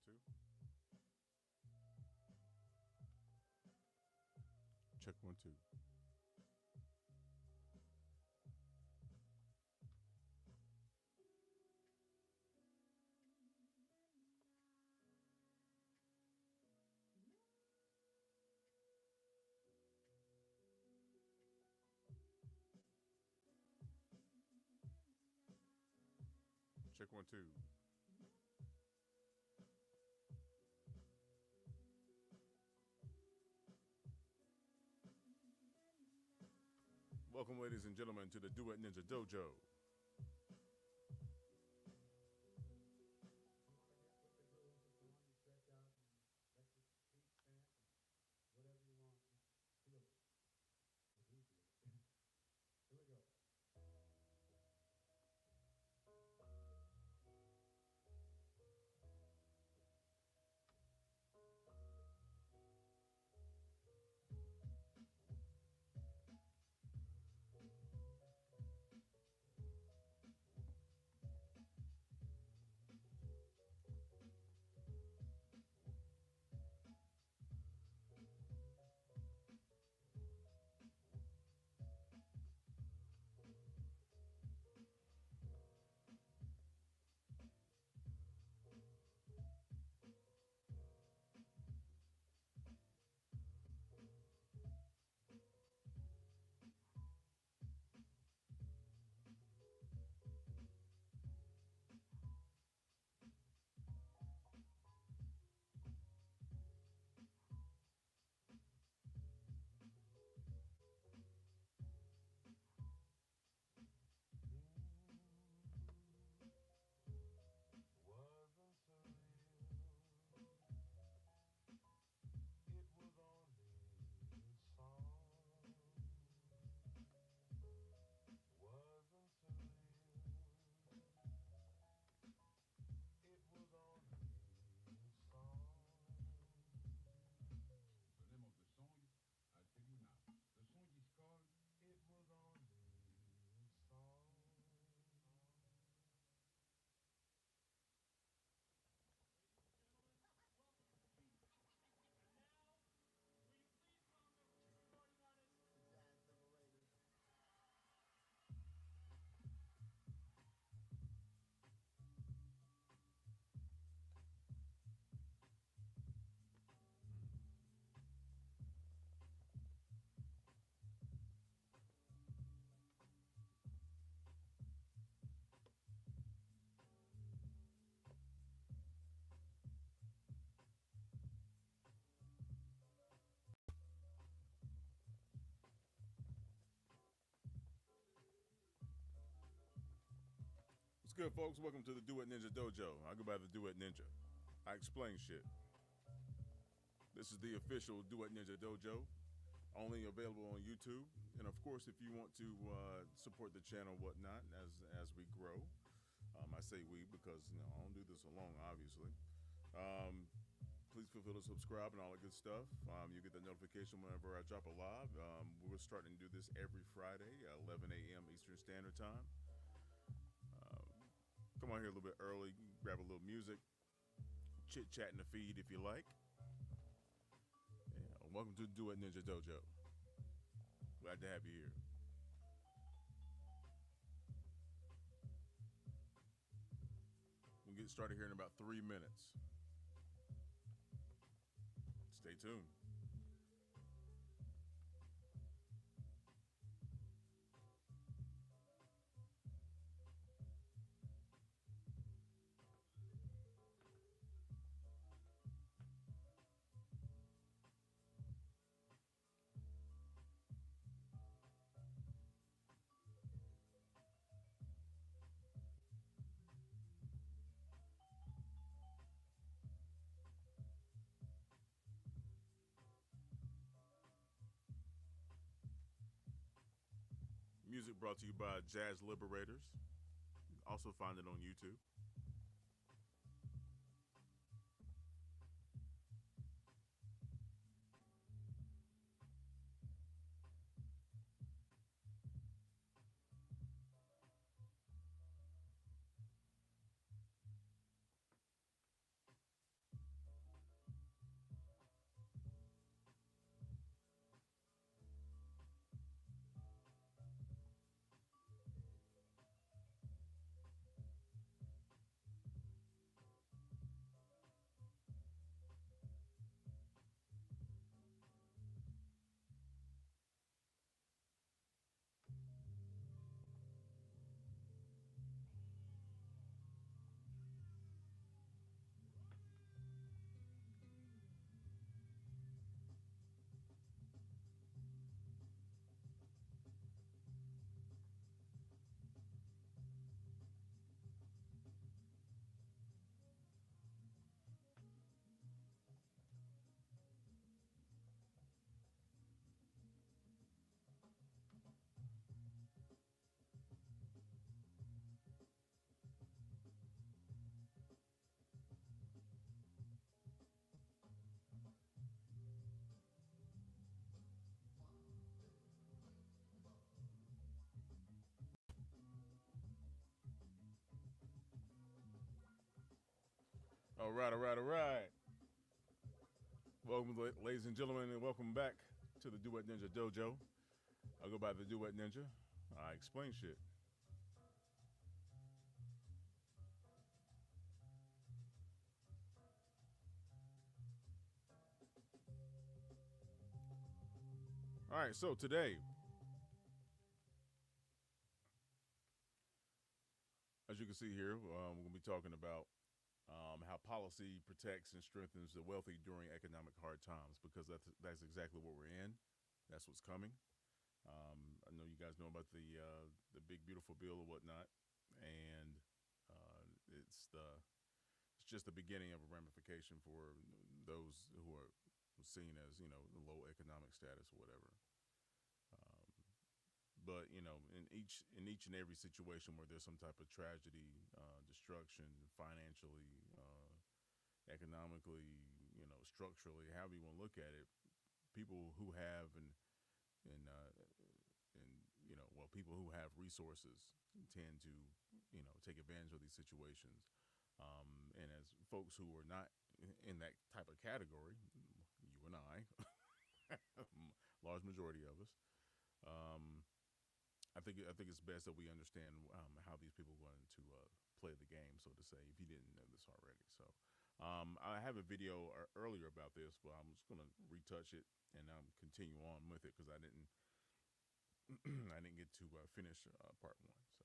2. Check 1 2. Check 1 2. Welcome, ladies and gentlemen, to the Duet Ninja Dojo. What's good, folks? Welcome to the Duet Ninja Dojo. I go by the Duet Ninja. I explain shit. This is the official Duet Ninja Dojo, only available on YouTube. And of course, if you want to support the channel, whatnot, as we grow, I say we because I don't do this alone, obviously. Please feel free to subscribe and all that good stuff. You get the notification whenever I drop a live. We're starting to do this every Friday at 11 a.m. Eastern Standard Time. Come on here a little bit early, grab a little music, chit chat in the feed if you like. Yeah, welcome to the Duet Ninja Dojo. Glad to have you here. We'll get started here in about 3 minutes. Stay tuned. Music brought to you by Jazz Liberators. You can also find it on YouTube. All right, all right, all right. Welcome, ladies and gentlemen, and welcome back to the Duet Ninja Dojo. I go by the Duet Ninja. I explain shit. All right, so today, as you can see here, we're going to be talking about how policy protects and strengthens the wealthy during economic hard times, because that's exactly what we're in. That's what's coming. I know you guys know about the big beautiful bill or whatnot, and it's just the beginning of a ramification for those who are seen as low economic status or whatever. Um, but in each and every situation where there's some type of tragedy, destruction, financially, economically, structurally, however you want to look at it, people who have and well, people who have resources tend to take advantage of these situations. And as folks who are not in that type of category, you and I, large majority of us, um, I think it's best that we understand how these people are going to play the game, so to say, if you didn't know this already. So I have a video earlier about this, but I'm just going to retouch it and continue on with it because I didn't I didn't get to finish part one. So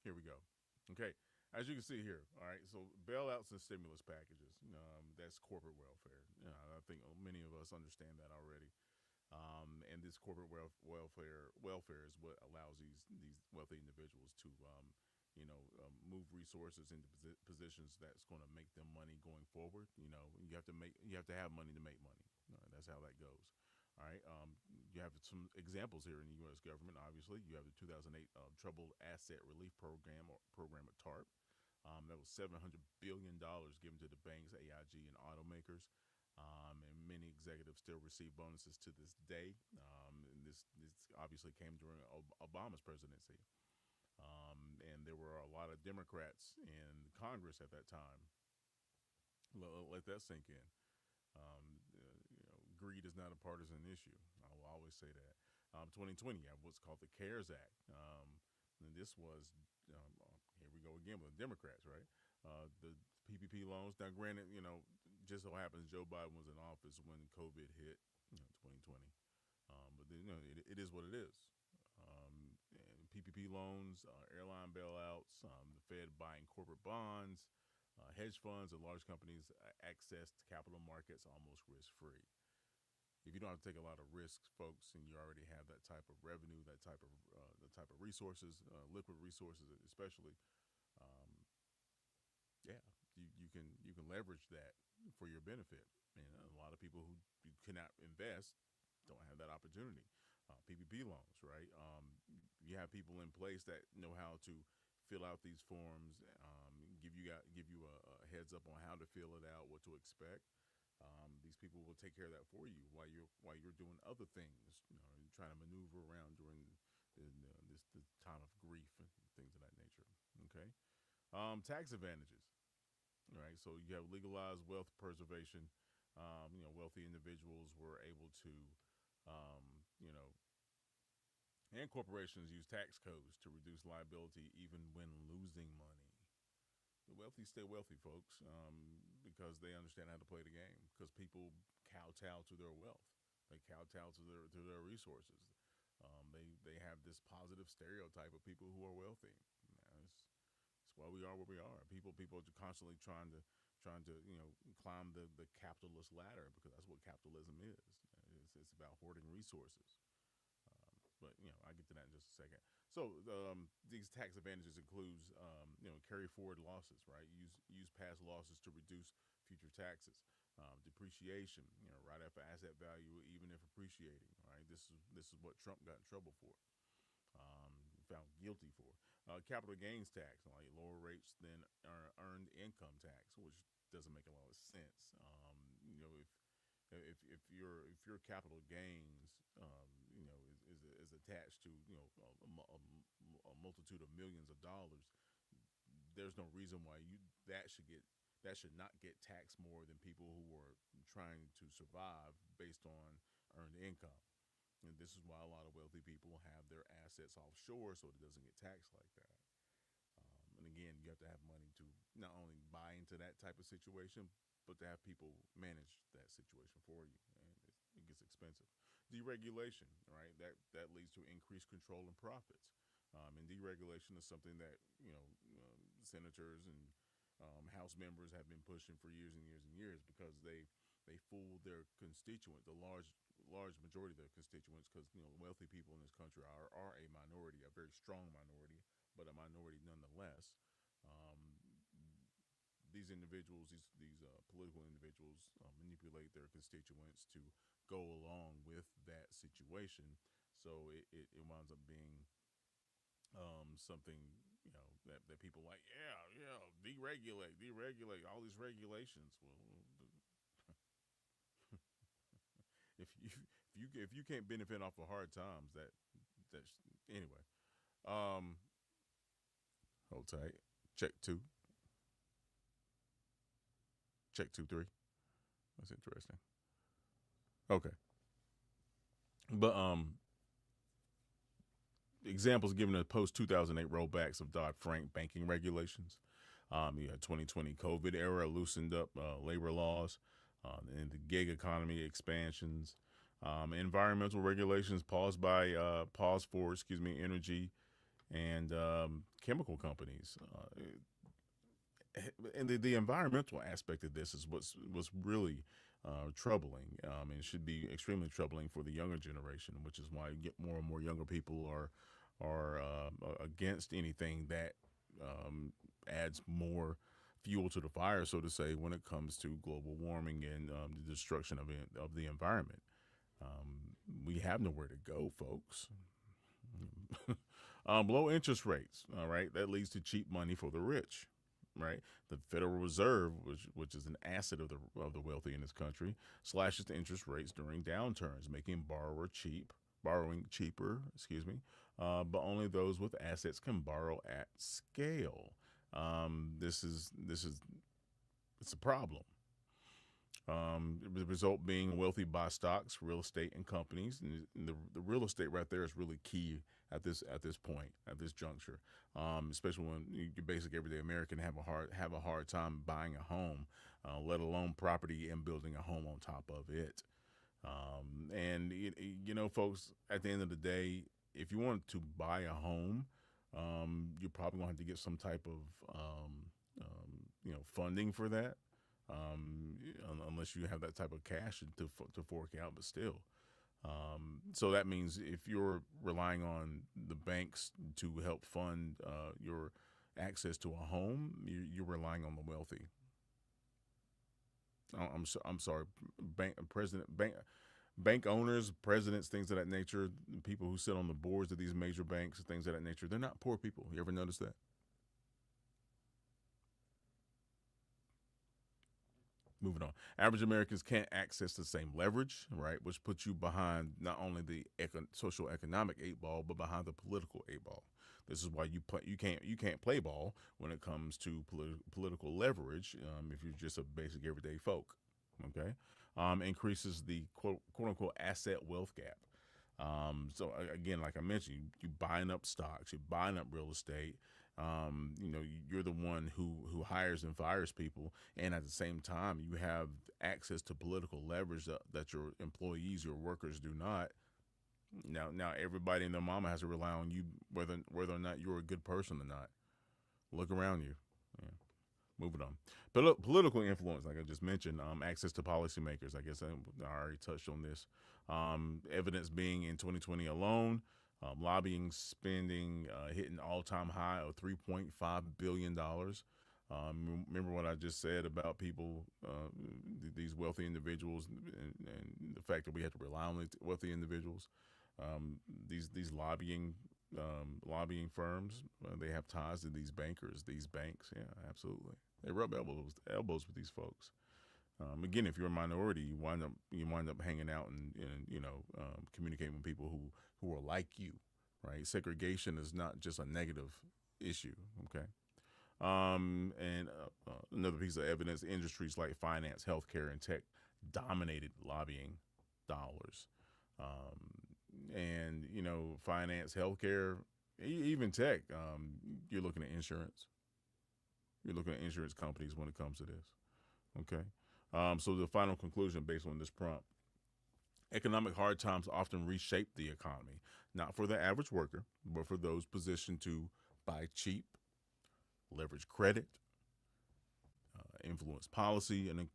here we go. Okay, as you can see here, all right. So bailouts and stimulus packages. That's corporate welfare. I think many of us understand that already. And this corporate welfare is what allows these wealthy individuals to move resources into positions that's going to make them money going forward. You have to have money to make money. That's how that goes. All right. You have some examples here in the U.S. government. Obviously, you have the 2008 Troubled Asset Relief Program, or program at TARP. That was $700 billion given to the banks, AIG, and automakers. And many executives still receive bonuses to this day. And this obviously came during Obama's presidency. And there were a lot of Democrats in Congress at that time. Let that sink in. Greed is not a partisan issue. I will always say that. 2020, you have what's called the CARES Act. And this was, here we go again with the Democrats, right? The PPP loans. Now, granted, just so happens Joe Biden was in office when COVID hit, 2020. But then, it is what it is. And PPP loans, airline bailouts, the Fed buying corporate bonds, hedge funds and large companies access to capital markets almost risk-free. If you don't have to take a lot of risks, folks, and you already have that type of revenue, the type of resources, liquid resources, especially, um, yeah, you can leverage that for your benefit. And a lot of people who cannot invest don't have that opportunity. PPP loans, right? You have people in place that know how to fill out these forms, give you a heads up on how to fill it out, what to expect. These people will take care of that for you while you're doing other things, you're trying to maneuver around during this time of grief and things of that nature. Okay, tax advantages, right? So you have legalized wealth preservation. Wealthy individuals were able to, and corporations use tax codes to reduce liability even when losing money. The wealthy stay wealthy, folks, because they understand how to play the game. Because people kowtow to their wealth, they kowtow to their resources. They have this positive stereotype of people who are wealthy. It's why we are where we are. People are constantly trying to climb the capitalist ladder, because that's what capitalism is. It's about hoarding resources. But I get to that in just a second. So these tax advantages includes carry forward losses, right? Use past losses to reduce future taxes. Depreciation, right after asset value, even if appreciating, right? This is what Trump got in trouble for. Found guilty for. Capital gains tax, like lower rates than earned income tax, which doesn't make a lot of sense. If your capital gains, is attached to a multitude of millions of dollars, there's no reason why that should get that should not get taxed more than people who are trying to survive based on earned income. And this is why a lot of wealthy people have their assets offshore so it doesn't get taxed like that. And again, you have to have money to not only buy into that type of situation, but to have people manage that situation for you, and it gets expensive. Deregulation, right? That leads to increased control and profits. And deregulation is something that senators and House members have been pushing for years and years and years because they fool their constituent, the large majority of their constituents, because wealthy people in this country are a minority, a very strong minority, but a minority nonetheless. Um, these individuals, these political individuals, manipulate their constituents to go along with that situation. So it winds up being something that people like. Yeah, yeah, deregulate all these regulations. Well, if you can't benefit off of hard times, that's anyway. Um, hold tight. Check two. Check 2 3. That's interesting. Okay, but examples given in post 2008 rollbacks of Dodd Frank banking regulations. You had 2020 COVID era loosened up labor laws, and the gig economy expansions, environmental regulations paused for energy and chemical companies. And the environmental aspect of this is what's really troubling, and should be extremely troubling for the younger generation, which is why you get more and more younger people are against anything that adds more fuel to the fire, so to say, when it comes to global warming and the destruction of the environment. We have nowhere to go, folks. Low interest rates, all right, that leads to cheap money for the rich, right? The Federal Reserve, which is an asset of the wealthy in this country, slashes the interest rates during downturns, making borrowing cheaper, but only those with assets can borrow at scale. This is it's a problem. The result being wealthy buy stocks, real estate, and companies. And the real estate right there is really key at this point, at this juncture, especially when your basic everyday American have a hard time buying a home, let alone property and building a home on top of it. And folks, at the end of the day, if you want to buy a home, you're probably going to have to get some type of funding for that, unless you have that type of cash to fork out. But still, so that means if you're relying on the banks to help fund your access to a home, you're relying on the wealthy. I'm sorry, bank owners, presidents, things of that nature, people who sit on the boards of these major banks, things of that nature. They're not poor people. You ever notice that? Moving on. Average Americans can't access the same leverage, right? Which puts you behind not only the social economic eight ball, but behind the political eight ball. This is why you can't play ball when it comes to political leverage, if you're just a basic everyday folk. Okay, increases the quote unquote asset wealth gap. So again, like I mentioned, you buying up stocks, you're buying up real estate. You're the one who hires and fires people, and at the same time, you have access to political leverage that your employees, your workers, do not. Now, everybody and their mama has to rely on you, whether or not you're a good person or not. Look around you. Yeah. Moving on. Political influence, like I just mentioned, access to policymakers. I guess I already touched on this. Evidence being in 2020 alone, lobbying spending hitting all-time high of $3.5 billion. Remember what I just said about people, these wealthy individuals, and the fact that we have to rely on these wealthy individuals. These lobbying firms, they have ties to these bankers, these banks. Yeah, absolutely. They rub elbows with these folks. Again, if you're a minority, you wind up hanging out and communicating with people who are like you, right? Segregation is not just a negative issue. Okay. Another piece of evidence: industries like finance, healthcare, and tech dominated lobbying dollars. And finance, healthcare, even tech. You're looking at insurance. You're looking at insurance companies when it comes to this. Okay. So the final conclusion based on this prompt: economic hard times often reshape the economy, not for the average worker, but for those positioned to buy cheap, leverage credit, influence policy, and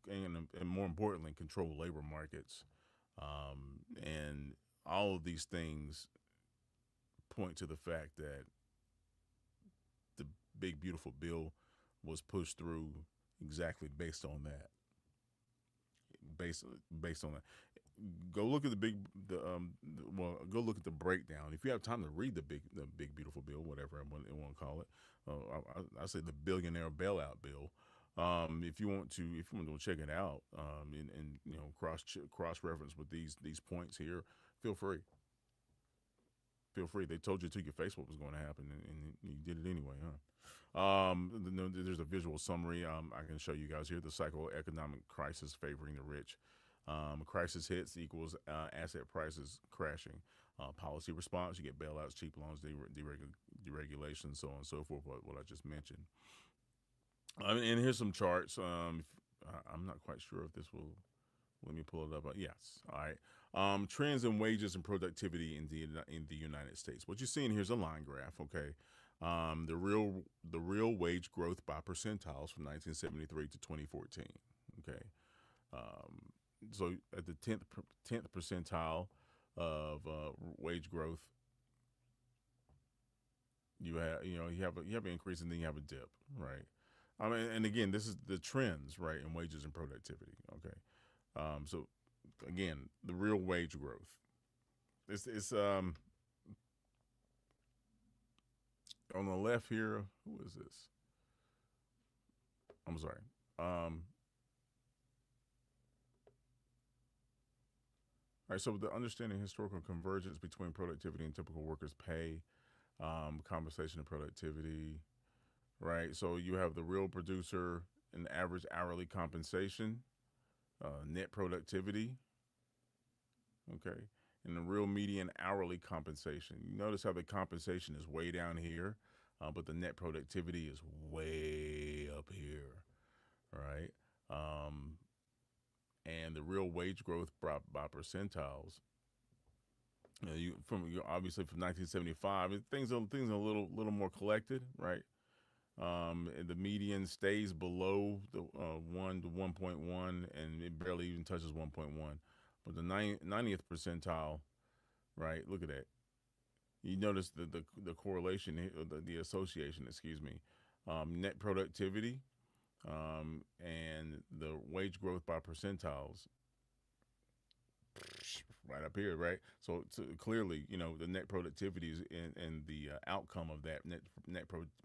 more importantly, control labor markets. And all of these things point to the fact that the big beautiful bill was pushed through exactly based on that. Based based on that. Go look at go look at the breakdown. If you have time to read the big beautiful bill, whatever I want to call it, I say the billionaire bailout bill. If you want to check it out, and cross reference with these points here, feel free. Feel free. They told you to your face what was going to happen, and you did it anyway, huh? There's a visual summary. I can show you guys here. The psychoeconomic crisis favoring the rich. Crisis hits equals asset prices crashing. Policy response: you get bailouts, cheap loans, deregulation, so on and so forth. What I just mentioned. And here's some charts. I'm not quite sure if this will. Let me pull it up. Yes. All right. Trends in wages and productivity in the United States. What you're seeing here is a line graph. Okay. The real wage growth by percentiles from 1973 to 2014. Okay. So at the tenth percentile of wage growth, you have an increase and then you have a dip, right? And again, this is the trends, right, in wages and productivity. Okay. So again, the real wage growth. It's on the left here. Who is this? I'm sorry. All right. So the understanding historical convergence between productivity and typical workers' pay, compensation and productivity. Right. So you have the real producer and average hourly compensation, net productivity. Okay. And the real median hourly compensation. You notice how the compensation is way down here, but the net productivity is way up here. Right. And the real wage growth by percentiles. Obviously from 1975, things are a little more collected, right? And the median stays below the 1 to 1.1, and it barely even touches 1.1. But the 90th percentile, right? Look at that. You notice the correlation, the association, excuse me, net productivity, and the wage growth by percentiles, right up here, right? So clearly, the net productivity and the outcome of that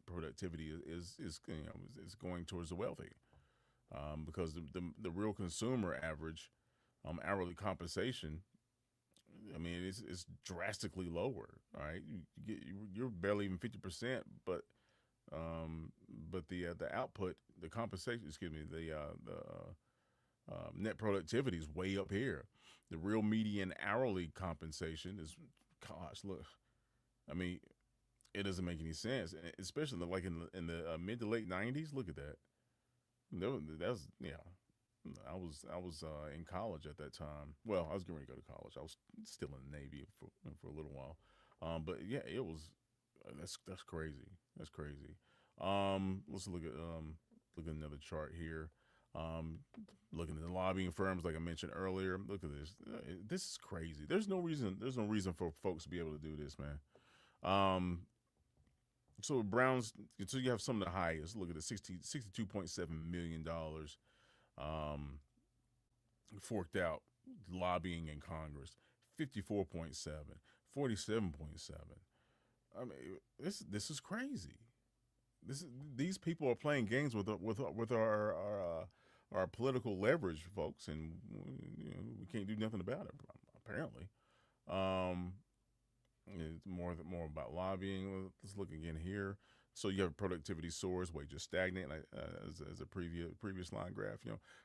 productivity is going towards the wealthy, because the real consumer average hourly compensation, I mean, it's drastically lower. All right, you're barely even 50%, but the output, the compensation, excuse me, the net productivity is way up here. The real median hourly compensation is, gosh, look, I mean, it doesn't make any sense, especially like in the mid to late '90s. Look at that. That's yeah. I was in college at that time. Well, I was getting ready to go to college. I was still in the Navy for a little while. But yeah, it was. That's crazy. That's crazy. Let's look at another chart here. Um, Looking at the lobbying firms, like I mentioned earlier. Look at this. This is crazy. There's no reason. There's no reason for folks to be able to do this, man. Um, so Browns. So you have some of the highest. Look at it. 62.7 million dollars. Um, Forked out lobbying in Congress. 54.7, 47.7. I mean, this is crazy. These people are playing games with our political leverage, folks, and we can't do nothing about it. Apparently, more about lobbying. Let's look again here. So you have productivity soars, wages stagnate, like as a previous line graph.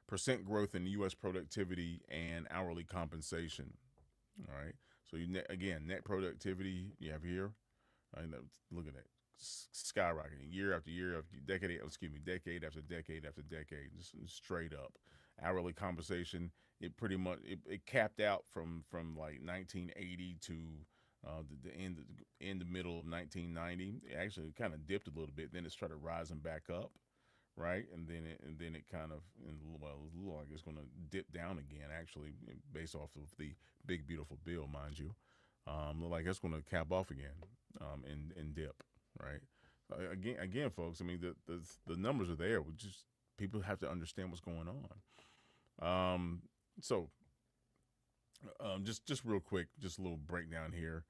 Percent growth in U.S. productivity and hourly compensation. All right. So again, net productivity you have here. Look at that, skyrocketing year after year after decade after decade after decade, just straight up. Hourly compensation, it pretty much it capped out from like 1980 to the middle of 1990. It actually kind of dipped a little bit, then it started rising back up, right? And then it kind of, well, it looked like it's going to dip down again. Actually, based off of the big beautiful bill, mind you, look like it's going to cap off again, and dip, right? Again, folks. I mean, the numbers are there. We just people have to understand what's going on. Just real quick, just a little breakdown here.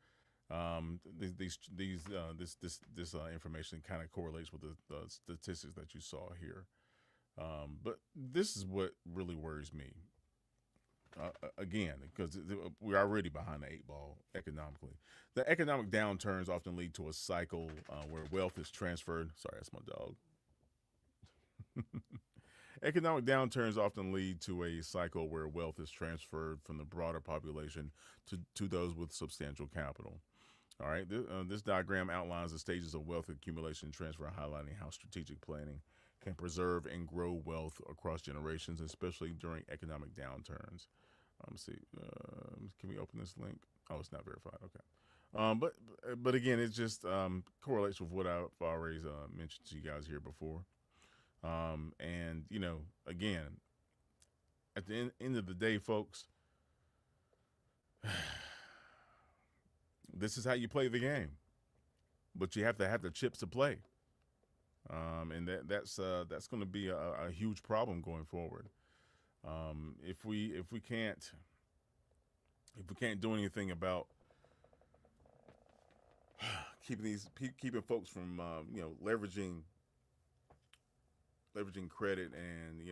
This information kind of correlates with the statistics that you saw here. But this is what really worries me. Again, because we're already behind the eight ball economically. The economic downturns often lead to a cycle where wealth is transferred. Sorry, that's my dog. Economic downturns often lead to a cycle where wealth is transferred from the broader population to those with substantial capital. All right, this diagram outlines the stages of wealth accumulation and transfer, highlighting how strategic planning can preserve and grow wealth across generations, especially during economic downturns. Let's see. Can we open this link? Oh, it's not verified. Okay. But again, it just correlates with what I've already mentioned to you guys here before. And again, at the end of the day, folks, this is how you play the game, but you have to have the chips to play. And that's going to be a huge problem going forward. If we can't do anything about keeping folks from leveraging credit and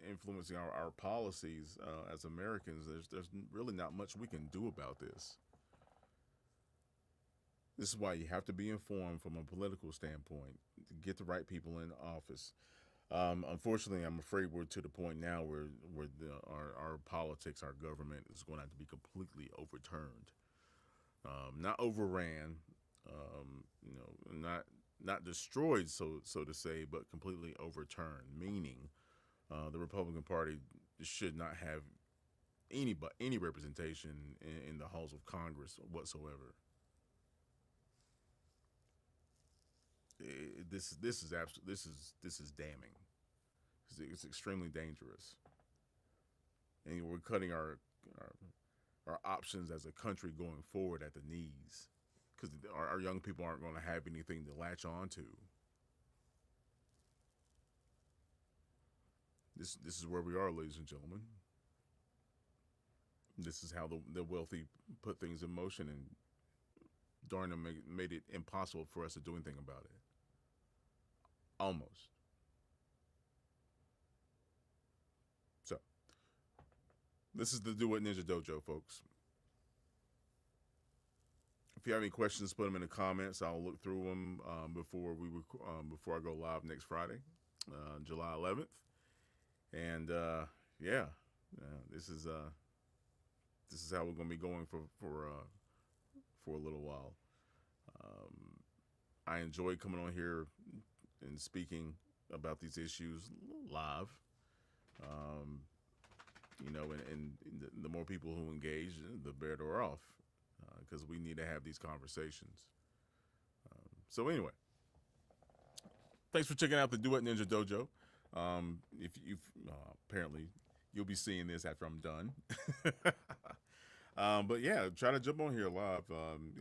influencing our policies as Americans, there's really not much we can do about this. This is why you have to be informed from a political standpoint to get the right people in office. Unfortunately, I'm afraid we're to the point now where our politics, our government is going to have to be completely overturned, not overran, not destroyed, so to say, but completely overturned. Meaning, the Republican Party should not have any representation in the halls of Congress whatsoever. This is damning. It's extremely dangerous, and we're cutting our options as a country going forward at the knees, because our young people aren't going to have anything to latch on to. This is where we are, ladies and gentlemen. This is how the wealthy put things in motion, and darn them made it impossible for us to do anything about it. Almost. So, this is the Duet Ninja Dojo, folks. If you have any questions, put them in the comments. I'll look through them before I go live next Friday, July 11th. And this is how we're going to be going for a little while. I enjoy coming on here and speaking about these issues live. And the more people who engage, the better we're off, because we need to have these conversations. So anyway, thanks for checking out the Duet Ninja Dojo. If you've apparently you'll be seeing this after I'm done. But yeah, try to jump on here live and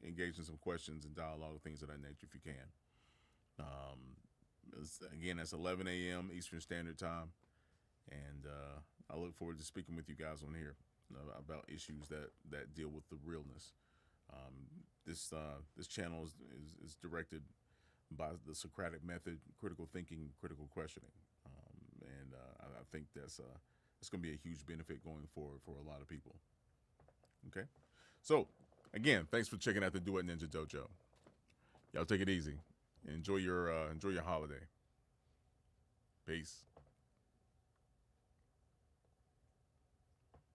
engage in some questions and dialogue, things of that nature if you can. Again, that's 11 a.m. Eastern Standard Time, and I look forward to speaking with you guys on here about issues that deal with the realness. This channel is directed by the Socratic method, critical thinking, critical questioning, and I think that's going to be a huge benefit going forward for a lot of people. Okay, so Again, thanks for checking out the Duet Ninja Dojo. Y'all take it easy. Enjoy your holiday. Peace.